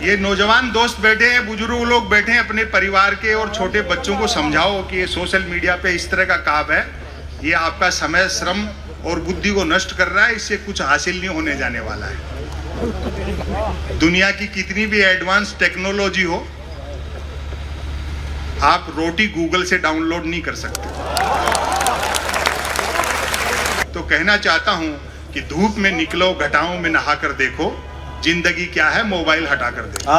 ये नौजवान दोस्त बैठे हैं, बुजुर्ग लोग बैठे हैं, अपने परिवार के और छोटे बच्चों को समझाओ कि ये सोशल मीडिया पे इस तरह का काम है, ये आपका समय, श्रम और बुद्धि को नष्ट कर रहा है, इससे कुछ हासिल नहीं होने जाने वाला है। दुनिया की कितनी भी एडवांस टेक्नोलॉजी हो, आप रोटी गूगल से डाउनलोड नहीं कर सकते। तो कहना चाहता हूं कि धूप में निकलो, घटाओं में नहा कर देखो, जिंदगी क्या है मोबाइल हटा कर देखो।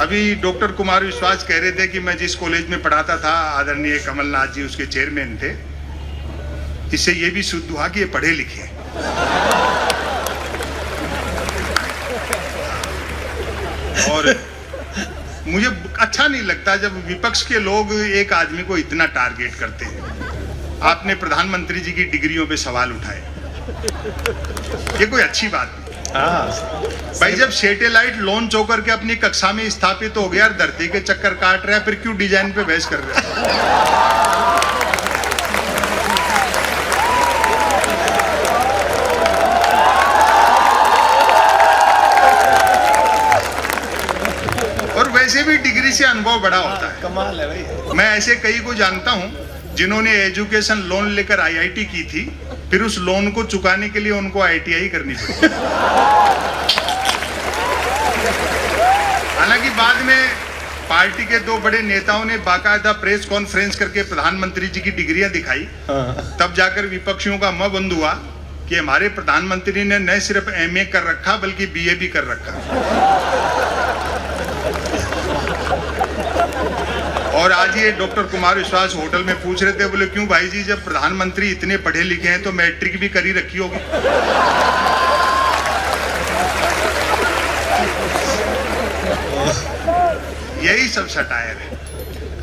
अभी डॉक्टर कुमार विश्वास कह रहे थे कि मैं जिस कॉलेज में पढ़ाता था, आदरणीय कमलनाथ जी उसके चेयरमैन थे। इससे ये भी शुद्ध हुआ कि ये पढ़े लिखे हैं। और मुझे अच्छा नहीं लगता जब विपक्ष के लोग एक आदमी को इतना टारगेट करते हैं। आपने प्रधानमंत्री जी की डिग्रियों पे सवाल उठाए, ये कोई अच्छी बात नहीं। भाई जब सैटेलाइट लॉन्च होकर के अपनी कक्षा में स्थापित हो गया, धरती के चक्कर काट रहा है, फिर क्यों डिजाइन पे बहस कर रहे हैं? और वैसे भी डिग्री से अनुभव बड़ा होता है। कमाल है भाई। मैं ऐसे कई को जानता हूं जिन्होंने एजुकेशन लोन लेकर आईआईटी की थी, फिर उस लोन को चुकाने के लिए उनको आईटीआई करनी पड़ी। हालांकि बाद में पार्टी के दो बड़े नेताओं ने बाकायदा प्रेस कॉन्फ्रेंस करके प्रधानमंत्री जी की डिग्रियां दिखाई, तब जाकर विपक्षियों का मुंह बंद हुआ कि हमारे प्रधानमंत्री ने न सिर्फ एमए कर रखा बल्कि बीए भी कर रखा। और आज ये डॉक्टर कुमार विश्वास होटल में पूछ रहे थे, बोले क्यों भाई जी, जब प्रधानमंत्री इतने पढ़े लिखे हैं तो मैट्रिक भी करी रखी होगी। यही सब सटायर है।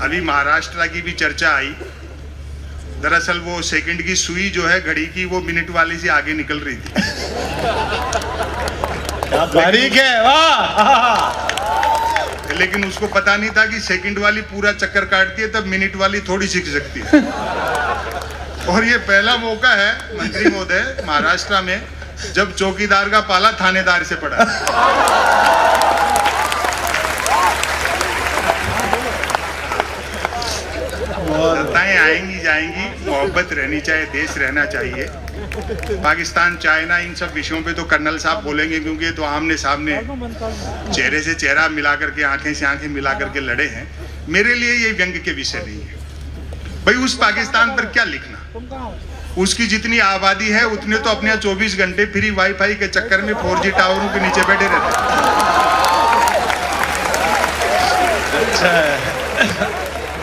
अभी महाराष्ट्र की भी चर्चा आई। दरअसल वो सेकंड की सुई जो है घड़ी की, वो मिनट वाली से आगे निकल रही थी। क्या बारीक है, वाह। लेकिन उसको पता नहीं था कि सेकंड वाली पूरा चक्कर काटती है, तब मिनट वाली थोड़ी सीख सकती है। और ये पहला मौका है मंत्री महोदय महाराष्ट्र में जब चौकीदार का पाला थानेदार से पड़ा। सत्ताएं आएंगी जाएंगी, मोहब्बत रहनी चाहिए, देश रहना चाहिए। पाकिस्तान, चाइना, इन सब विषयों पे तो कर्नल साहब बोलेंगे, क्योंकि ये तो आमने सामने चेहरे से चेहरा मिला करके, आंखें से आंखें मिला करके लड़े हैं। मेरे लिए ये व्यंग्य के विषय नहीं है। भाई उस पाकिस्तान पर क्या लिखना, उसकी जितनी आबादी है उतने तो अपने 24 घंटे फ्री वाईफाई के चक्कर में 4G टावरों के नीचे बैठे रहते हैं।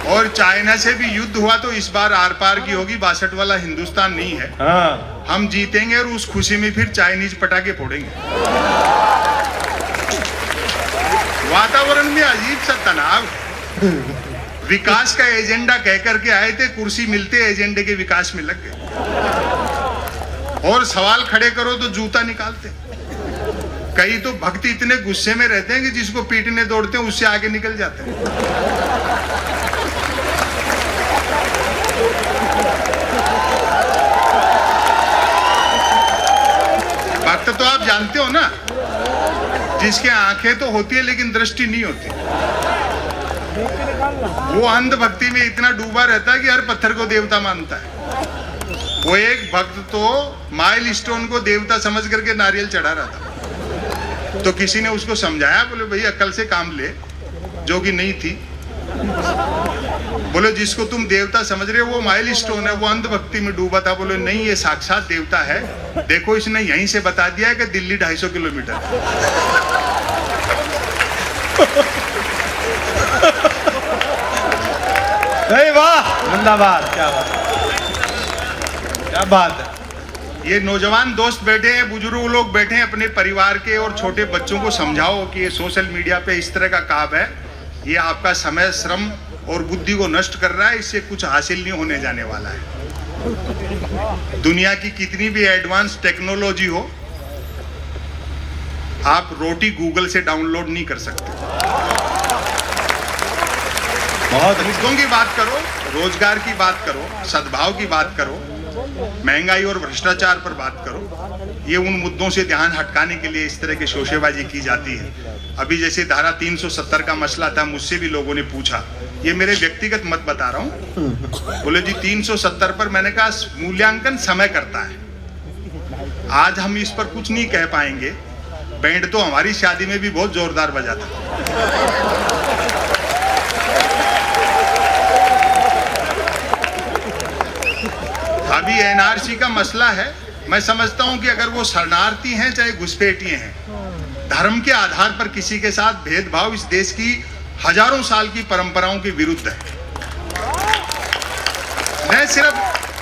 और चाइना से भी युद्ध हुआ तो इस बार आर पार की होगी, 62 वाला हिंदुस्तान नहीं है। हम जीतेंगे और उस खुशी में फिर चाइनीज पटाखे फोड़ेंगे। वातावरण में अजीब सा तनाव है। विकास का एजेंडा कह करके आए थे, कुर्सी मिलते एजेंडे के विकास में लग गए। और सवाल खड़े करो तो जूता निकालते। कई तो भक्त इतने गुस्से में रहते हैं कि जिसको पीटने दौड़ते हैं उससे आगे निकल जाते हैं। भक्त तो आप जानते हो ना, जिसके आंखें तो होती है लेकिन दृष्टि नहीं होती। वो अंध भक्ति में इतना डूबा रहता है कि हर पत्थर को देवता मानता है। वो एक भक्त तो माइलस्टोन को देवता समझ करके नारियल चढ़ा रहा था। तो किसी ने उसको समझाया, बोले भाई अक्ल से काम ले, जो कि नहीं थी। बोले जिसको तुम देवता समझ रहे हो वो माइलस्टोन है, वो अंध भक्ति में डूबा था। बोले नहीं, ये साक्षात देवता है। देखो इसने यहीं से बता दिया है कि दिल्ली 250 किलोमीटर। वाह, जिंदाबाद। क्या बात है। ये नौजवान दोस्त बैठे हैं, बुजुर्ग लोग बैठे हैं, अपने परिवार के और छोटे बच्चों को समझाओ कि ये सोशल मीडिया पे इस तरह का काम है, ये आपका समय, श्रम और बुद्धि को नष्ट कर रहा है, इससे कुछ हासिल नहीं होने जाने वाला है। दुनिया की कितनी भी एडवांस टेक्नोलॉजी हो, आप रोटी गूगल से डाउनलोड नहीं कर सकते। बहुत मुद्दों की बात करो, रोजगार की बात करो, सद्भाव की बात करो, महंगाई और भ्रष्टाचार पर बात करो, ये उन मुद्दों से ध्यान हटकाने के लिए इस तरह की शोशेबाजी की जाती है। अभी जैसे धारा 370 का मसला था, मुझसे भी लोगों ने पूछा, ये मेरे व्यक्तिगत मत बता रहा हूँ। बोले जी 370 पर, मैंने कहा मूल्यांकन समय करता है, आज हम इस पर कुछ नहीं कह पाएंगे। बैंड तो हमारी शादी में भी बहुत जोरदार बजा था। अभी एनआरसी का मसला है, मैं समझता हूं कि अगर वो शरणार्थी हैं चाहे घुसपैठिए हैं, धर्म के आधार पर किसी के साथ भेदभाव इस देश की हजारों साल की परंपराओं के विरुद्ध है। न सिर्फ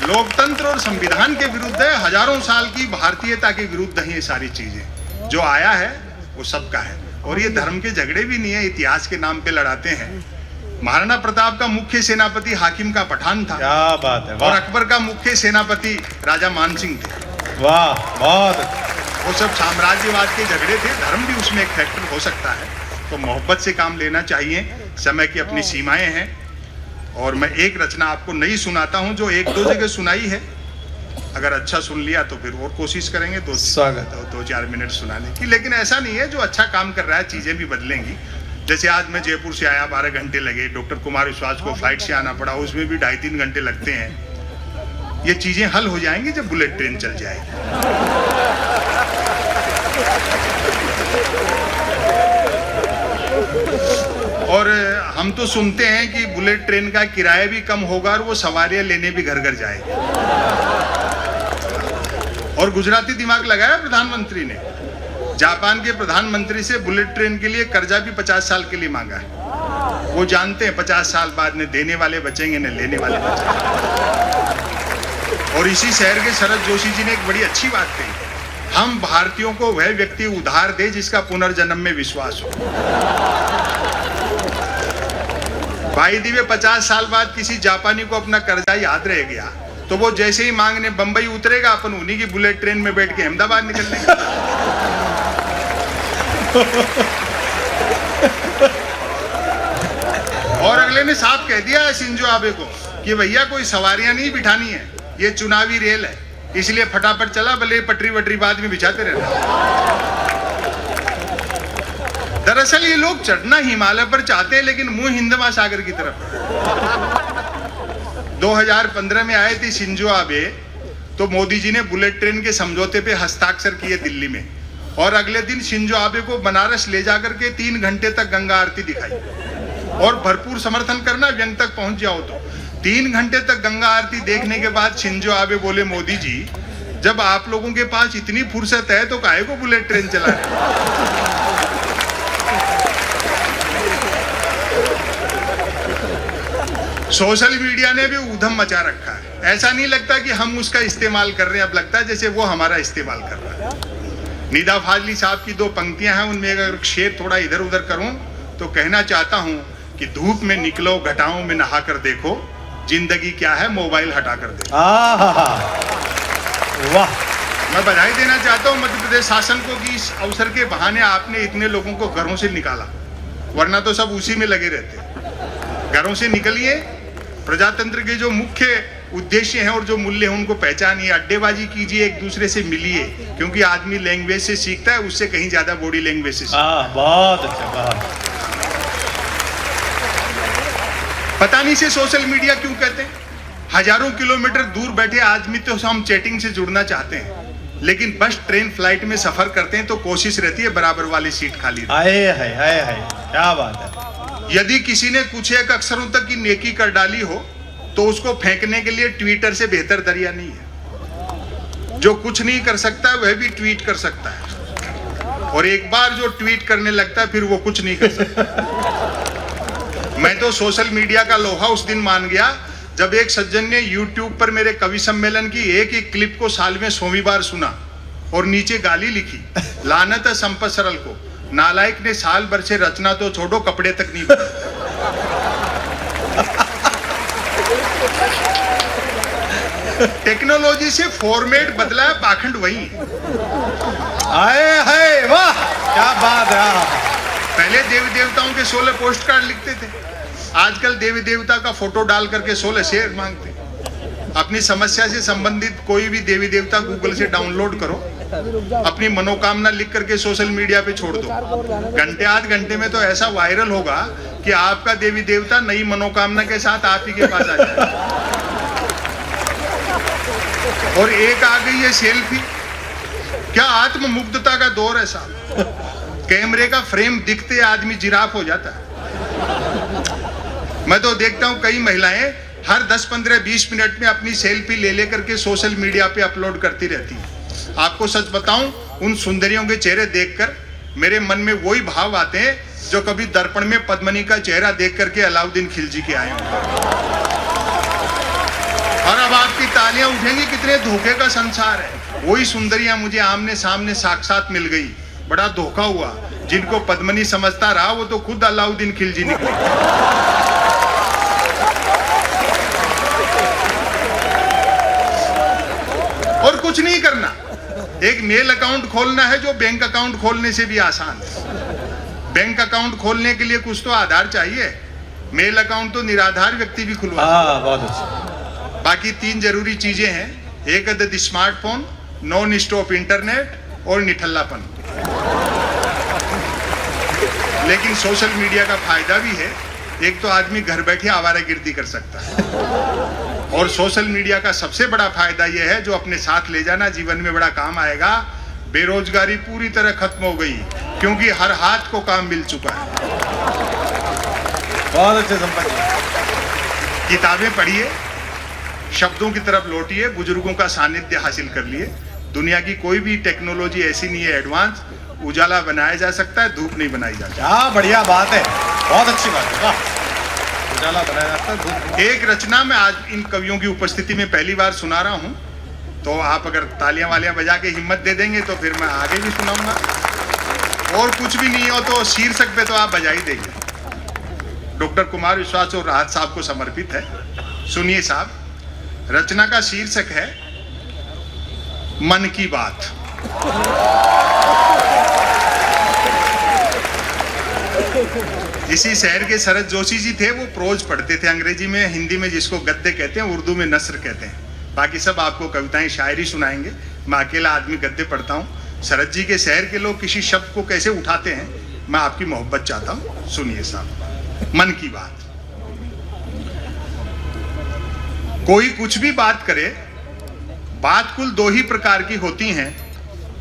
लोकतंत्र और संविधान के विरुद्ध है, हजारों साल की भारतीयता के विरुद्ध है। ये सारी चीजें जो आया है वो सबका है, और ये धर्म के झगड़े भी नहीं है, इतिहास के नाम पे लड़ाते हैं। महाराणा प्रताप का मुख्य सेनापति हाकिम का पठान था, क्या बात है, और अकबर का मुख्य सेनापति राजा मानसिंह थे। वाह, बहुत वो सब साम्राज्यवाद के झगड़े थे, धर्म भी उसमें एक फैक्टर हो सकता है। तो मोहब्बत से काम लेना चाहिए, समय की अपनी सीमाएं हैं। और मैं एक रचना आपको नई सुनाता हूं जो एक दो जगह सुनाई है, अगर अच्छा सुन लिया तो फिर और कोशिश करेंगे दो चार मिनट सुनाने की। लेकिन ऐसा नहीं है, जो अच्छा काम कर रहा है चीजें भी बदलेंगी। जैसे आज मैं जयपुर से आया, 12 घंटे लगे, डॉक्टर कुमार विश्वास को फ्लाइट से आना पड़ा, उसमें भी 2.5-3 घंटे लगते हैं। ये चीजें हल हो जाएंगी जब बुलेट ट्रेन चल जाएगी। और हम तो सुनते हैं कि बुलेट ट्रेन का किराया भी कम होगा और वो सवारियां लेने भी घर घर जाएगी। और गुजराती दिमाग लगाया प्रधानमंत्री ने, जापान के प्रधानमंत्री से बुलेट ट्रेन के लिए कर्जा भी 50 साल के लिए मांगा है। वो जानते हैं 50 साल बाद न देने वाले बचेंगे न लेने वाले बचेंगे। और इसी शहर के शरद जोशी जी ने एक बड़ी अच्छी बात कही, हम भारतीयों को वह व्यक्ति उधार दे जिसका पुनर्जन्म में विश्वास हो। भाई दिवे 50 साल बाद किसी जापानी को अपना कर्जा याद रह गया तो वो जैसे ही मांगने बंबई उतरेगा, अपन उन्हीं की बुलेट ट्रेन में बैठ के अहमदाबाद निकलने। और अगले ने साफ कह दिया शिंजो आबे को कि भैया कोई सवारियां नहीं बिठानी है, ये चुनावी रेल है, इसलिए फटाफट चला, भले पटरी वटरी बाद में बिछाते रहना। दरअसल ये लोग चढ़ना हिमालय पर चाहते हैं, लेकिन मुंह हिंद महासागर की तरफ। 2015 में आए थे शिंजो आबे, तो मोदी जी ने बुलेट ट्रेन के समझौते पे हस्ताक्षर किए दिल्ली में, और अगले दिन शिंजो आबे को बनारस ले जाकर के 3 घंटे तक गंगा आरती दिखाई। और भरपूर समर्थन करना, व्यंग तक पहुंच जाओ तो 3 घंटे तक गंगा आरती देखने के बाद शिंजो आबे बोले, मोदी जी जब आप लोगों के पास इतनी फुर्सत है तो काहे को बुलेट ट्रेन चला रहे? सोशल मीडिया ने भी ऊधम मचा रखा है। ऐसा नहीं लगता कि हम उसका इस्तेमाल कर रहे हैं, अब लगता है जैसे वो हमारा इस्तेमाल कर रहा है। निदा फाजली साहब की 2 पंक्तियां हैं, उनमें अगर शेर थोड़ा इधर उधर करूं तो कहना चाहता हूं कि धूप में निकलो, घटाओं में नहा कर देखो, जिंदगी क्या है मोबाइल हटा कर देखो। वाह, मैं बधाई देना चाहता हूं मध्य प्रदेश शासन को कि इस अवसर के बहाने आपने इतने लोगों को घरों से निकाला, वरना तो सब उसी में लगे रहते। घरों से निकलिए, प्रजातंत्र के जो मुख्य उद्देश्य हैं और जो मूल्य हैं उनको पहचानिए, अड्डेबाजी कीजिए, एक दूसरे से मिलिए, क्योंकि आदमी लैंग्वेज से सीखता है, उससे कहीं ज्यादा बॉडी लैंग्वेज से सीखता है। बहुत अच्छा, बहुत। पता नहीं से सोशल मीडिया क्यों कहते हैं। हजारों किलोमीटर दूर बैठे आदमी तो हम चैटिंग से जुड़ना चाहते हैं, लेकिन बस ट्रेन फ्लाइट में सफर करते हैं तो कोशिश रहती है बराबर वाली सीट खाली। आए है, क्या बात है। यदि किसी ने कुछ एक अक्षरों तक की नेकी कर डाली हो तो उसको फेंकने के लिए ट्विटर से बेहतर दरिया नहीं है। जो कुछ नहीं कर सकता वह भी ट्वीट कर सकता है, और एक बार जो ट्वीट करने लगता है फिर वो कुछ नहीं कर सकता। मैं तो सोशल मीडिया का लोहा उस दिन मान गया जब एक सज्जन ने YouTube पर मेरे कवि सम्मेलन की एक ही क्लिप को साल में 100वीं बार सुना और नीचे गाली लिखी, लानत है संपत सरल को, नालायक ने साल भर से रचना तो छोड़ो कपड़े तक नहीं बने। टेक्नोलॉजी से फॉर्मेट बदला है, पाखंड वही है। आए है, वाह क्या बात है। पहले देवी देवताओं के 16 पोस्ट कार्ड लिखते थे, आजकल देवी देवता का फोटो डाल करके 16 शेयर मांगते। अपनी समस्या से संबंधित कोई भी देवी देवता गूगल से डाउनलोड करो, अपनी मनोकामना लिख करके सोशल मीडिया पे छोड़ दो, घंटे आध घंटे में तो ऐसा वायरल होगा कि आपका देवी देवता नई मनोकामना के साथ आप ही के पास आ जाए। और एक आ गई है सेल्फी। क्या आत्ममुग्धता का दौर है साहब। कैमरे का फ्रेम दिखते आदमी जिराफ हो जाता है। मैं तो देखता हूं कई महिलाएं हर 10, 15, 20 मिनट में अपनी सेल्फी ले लेकर के सोशल मीडिया पे अपलोड करती रहती है। आपको सच बताऊं, उन सुंदरियों के चेहरे देखकर मेरे मन में वही भाव आते हैं जो कभी दर्पण में पद्मनी का चेहरा देख करके अलाउद्दीन खिलजी के आए हों। और अब आपकी तालियां उठेंगी, कितने धोखे का संसार है। वही सुंदरियां मुझे आमने सामने साक्षात मिल गई, बड़ा धोखा हुआ। जिनको पद्मनी समझता रहा वो तो खुद अलाउद्दीन खिलजी निकले। और कुछ नहीं करना, एक मेल अकाउंट खोलना है जो बैंक अकाउंट खोलने से भी आसान है। बैंक अकाउंट खोलने के लिए कुछ तो आधार चाहिए, मेल अकाउंट तो निराधार व्यक्ति भी खुलवा। बहुत अच्छा। बाकी 3 जरूरी चीजें हैं, एक है स्मार्टफोन, नॉन स्टॉप इंटरनेट और निठल्लापन। लेकिन सोशल मीडिया का फायदा भी है। एक तो आदमी घर बैठे आवारागर्दी कर सकता है, और सोशल मीडिया का सबसे बड़ा फायदा यह है जो अपने साथ ले जाना जीवन में बड़ा काम आएगा। बेरोजगारी पूरी तरह खत्म हो गई क्योंकि हर हाथ को काम मिल चुका है। बहुत अच्छे संपन्न। किताबें पढ़िए, शब्दों की तरफ लौटिए, बुजुर्गों का सानिध्य हासिल कर लिए। दुनिया की कोई भी टेक्नोलॉजी ऐसी नहीं है एडवांस, उजाला बनाया जा सकता है, धूप नहीं बनाई जा सकती। क्या बढ़िया बात है, बहुत अच्छी बात है। वाह, उजाला बनाया जाता है, धूप। एक रचना मैं आज इन कवियों की उपस्थिति में पहली बार सुना रहा हूं, तो आप अगर तालियां वालियां बजा के हिम्मत दे देंगे तो फिर मैं आगे भी सुनाऊंगा। और कुछ भी नहीं हो तो शीर्षक पे तो आप बजा ही देंगे। डॉक्टर कुमार विश्वास और राहत साहब को समर्पित है। सुनिए साहब, रचना का शीर्षक है मन की बात। इसी शहर के शरद जोशी जी थे, वो प्रोज पढ़ते थे अंग्रेजी में, हिंदी में जिसको गद्य कहते हैं, उर्दू में नस्र कहते हैं। बाकी सब आपको कविताएं शायरी सुनाएंगे, मैं अकेला आदमी गद्य पढ़ता हूँ। शरद जी के शहर के लोग किसी शब्द को कैसे उठाते हैं, मैं आपकी मोहब्बत चाहता हूँ। सुनिए साहब, मन की बात। कोई कुछ भी बात करे, बात कुल 2 ही प्रकार की होती हैं,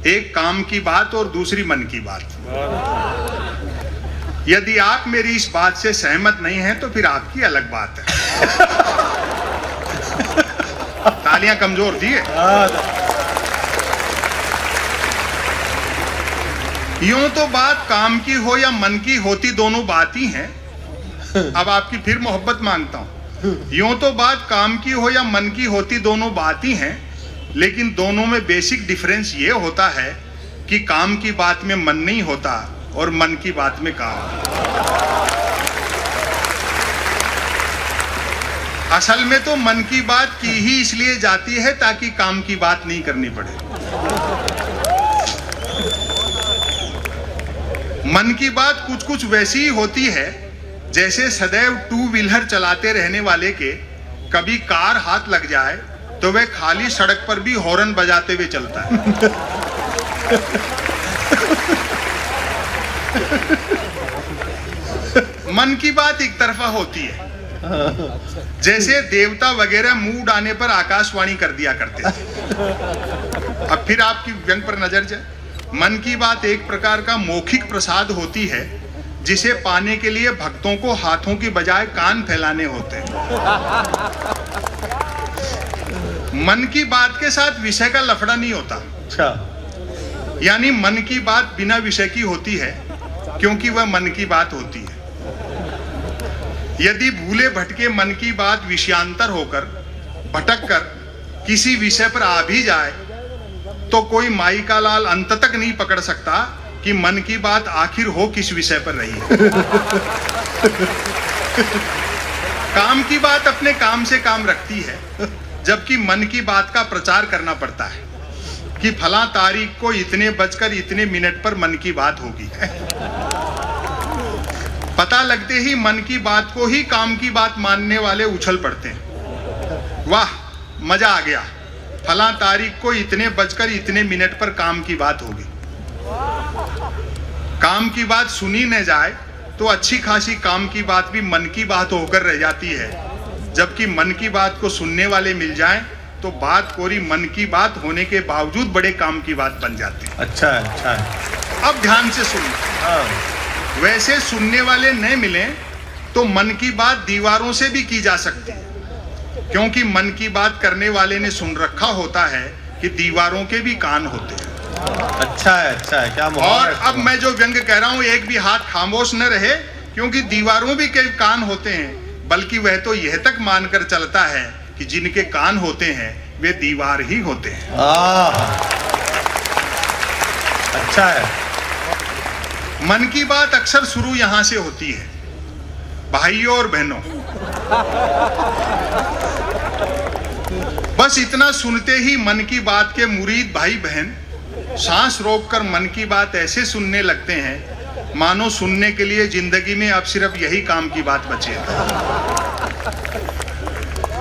एक काम की बात और दूसरी मन की बात। यदि आप मेरी इस बात से सहमत नहीं हैं तो फिर आपकी अलग बात है। तालियां कमजोर थी। यूं तो बात काम की हो या मन की होती दोनों बात ही हैं। अब आपकी फिर मोहब्बत मांगता हूं। यूं तो बात काम की हो या मन की होती दोनों बात ही हैं, लेकिन दोनों में बेसिक डिफरेंस ये होता है कि काम की बात में मन नहीं होता और मन की बात में काम। असल में तो मन की बात की ही इसलिए जाती है ताकि काम की बात नहीं करनी पड़े। मन की बात कुछ कुछ वैसी ही होती है जैसे सदैव 2 व्हीलर चलाते रहने वाले के कभी कार हाथ लग जाए तो वह खाली सड़क पर भी हॉर्न बजाते हुए चलता है। मन की बात एक तरफा होती है, जैसे देवता वगैरह मूड आने पर आकाशवाणी कर दिया करते थे। अब फिर आपकी व्यंग पर नजर जाए। मन की बात एक प्रकार का मौखिक प्रसाद होती है जिसे पाने के लिए भक्तों को हाथों की बजाय कान फैलाने होते हैं। मन की बात के साथ विषय का लफड़ा नहीं होता। अच्छा, यानी मन की बात बिना विषय की होती है क्योंकि वह मन की बात होती है। यदि भूले भटके मन की बात विषयांतर होकर भटक कर किसी विषय पर आ भी जाए तो कोई माई का लाल अंत तक नहीं पकड़ सकता कि मन की बात आखिर हो किस विषय पर रही है। काम की बात अपने काम से काम रखती है, जबकि मन की बात का प्रचार करना पड़ता है कि फला तारीख को इतने बजकर इतने मिनट पर मन की बात होगी। पता लगते ही मन की बात को ही काम की बात मानने वाले उछल पड़ते हैं। वाह, मजा आ गया, फला तारीख को इतने बजकर इतने मिनट पर काम की बात होगी। काम की बात सुनी न जाए तो अच्छी खासी काम की बात भी मन की बात होकर रह जाती है, जबकि मन की बात को सुनने वाले मिल जाएं तो बात कोरी मन की बात होने के बावजूद बड़े काम की बात बन जाती है। अच्छा है, अच्छा है। अब ध्यान से सुनिए। हाँ। वैसे सुनने वाले न मिले तो मन की बात दीवारों से भी की जा सकती है, क्योंकि मन की बात करने वाले ने सुन रखा होता है कि दीवारों के भी कान होते हैं। अच्छा है, अच्छा है। क्या और अब मैं जो व्यंग कह रहा हूं, एक भी हाथ खामोश न रहे, क्योंकि दीवारों भी कई कान होते हैं, बल्कि वह तो यह तक मानकर चलता है कि जिनके कान होते हैं वे दीवार ही होते हैं। अच्छा है। मन की बात अक्सर शुरू यहां से होती है। भाइयों और बहनों, बस इतना सुनते ही मन की बात के मुरीद भाई बहन सांस रोककर मन की बात ऐसे सुनने लगते हैं मानो सुनने के लिए जिंदगी में अब सिर्फ यही काम की बात बची है।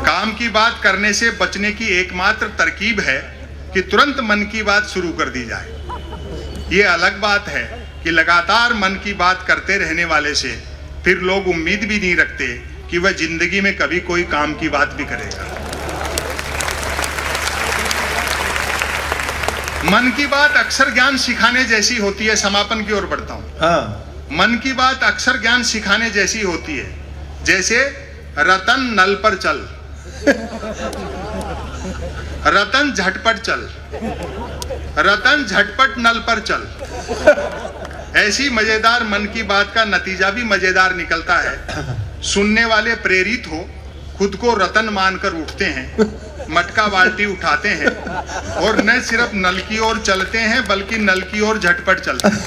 काम की बात करने से बचने की एकमात्र तरकीब है कि तुरंत मन की बात शुरू कर दी जाए। ये अलग बात है कि लगातार मन की बात करते रहने वाले से फिर लोग उम्मीद भी नहीं रखते कि वह जिंदगी में कभी कोई काम की बात भी करेगा। मन की बात अक्सर ज्ञान सिखाने जैसी होती है। समापन की ओर बढ़ता हूं। हाँ। मन की बात अक्सर ज्ञान सिखाने जैसी होती है, जैसे रतन नल पर चल, रतन झटपट चल, रतन झटपट नल पर चल। ऐसी मजेदार मन की बात का नतीजा भी मजेदार निकलता है। सुनने वाले प्रेरित हो खुद को रतन मानकर उठते हैं, मटका बाल्टी उठाते हैं और न सिर्फ नल की ओर चलते हैं बल्कि नल की ओर झटपट चलते हैं।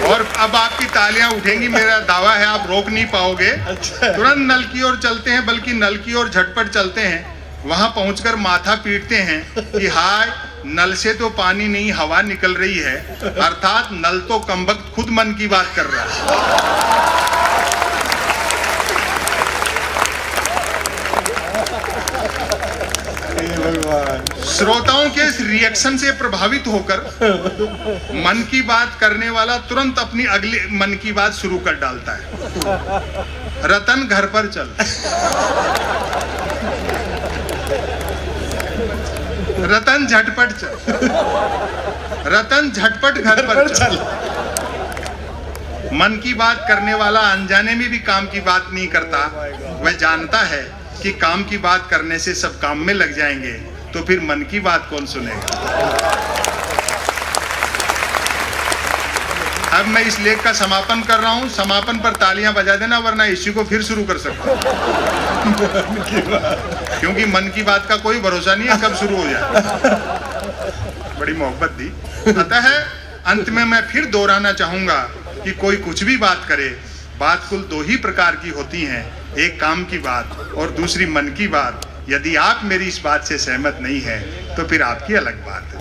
और अब आपकी तालियां उठेंगी, मेरा दावा है आप रोक नहीं पाओगे। तुरंत नल की ओर चलते हैं बल्कि नल की ओर झटपट चलते हैं। वहां पहुंचकर माथा पीटते हैं कि हाय, नल से तो पानी नहीं हवा निकल रही है, अर्थात नल तो कमबख्त खुद मन की बात कर रहा है। श्रोताओं के इस रिएक्शन से प्रभावित होकर मन की बात करने वाला तुरंत अपनी अगली मन की बात शुरू कर डालता है। रतन घर पर चल, रतन झटपट चल, रतन झटपट घर पर चल। मन की बात करने वाला अनजाने में भी काम की बात नहीं करता। वह जानता है कि काम की बात करने से सब काम में लग जाएंगे, तो फिर मन की बात कौन सुनेगा। अब मैं इस लेख का समापन कर रहा हूं। समापन पर तालियां बजा देना, वरना इसी को फिर शुरू कर सकता हूं। क्योंकि मन की बात का कोई भरोसा नहीं है कब शुरू हो जाए। बड़ी मोहब्बत दी। अतः अंत में मैं फिर दोहराना चाहूंगा कि कोई कुछ भी बात करे, बात कुल दो ही प्रकार की होती हैं, एक काम की बात और दूसरी मन की बात। यदि आप मेरी इस बात से सहमत नहीं है तो फिर आपकी अलग बात है।